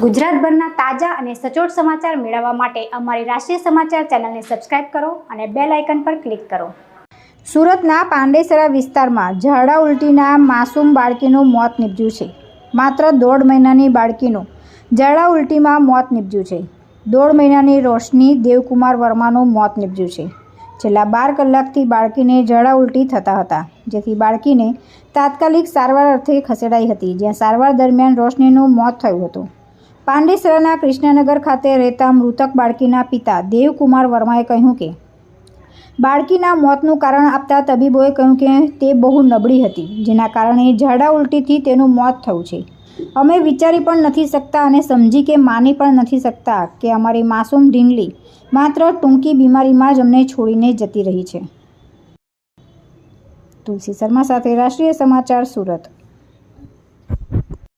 ગુજરાતભરના તાજા અને સચોટ સમાચાર મેળવવા માટે અમારી રાષ્ટ્રીય સમાચાર ચેનલને સબસ્ક્રાઇબ કરો અને બેલ આઇકન પર ક્લિક કરો। સુરતના પાંડેસરા વિસ્તારમાં ઝાડા ઉલટીના માસૂમ બાળકીનું મોત નીપજ્યું છે। માત્ર 1.5 મહિનાની બાળકીનું ઝાડા ઉલટીમાં મોત નીપજ્યું છે। 1.5 મહિનાની રોશની દેવકુમાર વર્માનું મોત નીપજ્યું છે। છેલ્લા 12 કલાકથી બાળકીને ઝાડા ઉલટી થતા હતા, જેથી બાળકીને તાત્કાલિક સારવાર અર્થે ખસેડાઈ હતી, જ્યાં સારવાર દરમિયાન રોશનીનું મોત થયું હતું। પાંડેસરાના કૃષ્ણનગર ખાતે રહેતા મૃતક બાળકીના પિતા દેવકુમાર વર્માએ કહ્યું કે બાળકીના મોતનું કારણ આપતા તબીબોએ કહ્યું કે તે બહુ નબળી હતી, જેના કારણે ઝાડા ઉલટીથી તેનું મોત થયું છે। અમે વિચારી પણ નથી શકતા અને સમજી કે માની પણ નથી શકતા કે અમારી માસૂમ ઢીંગલી માત્ર ટૂંકી બીમારીમાં જ અમને છોડીને જતી રહી છે। તુલસી શર્મા સાથે રાષ્ટ્રીય સમાચાર, સુરત।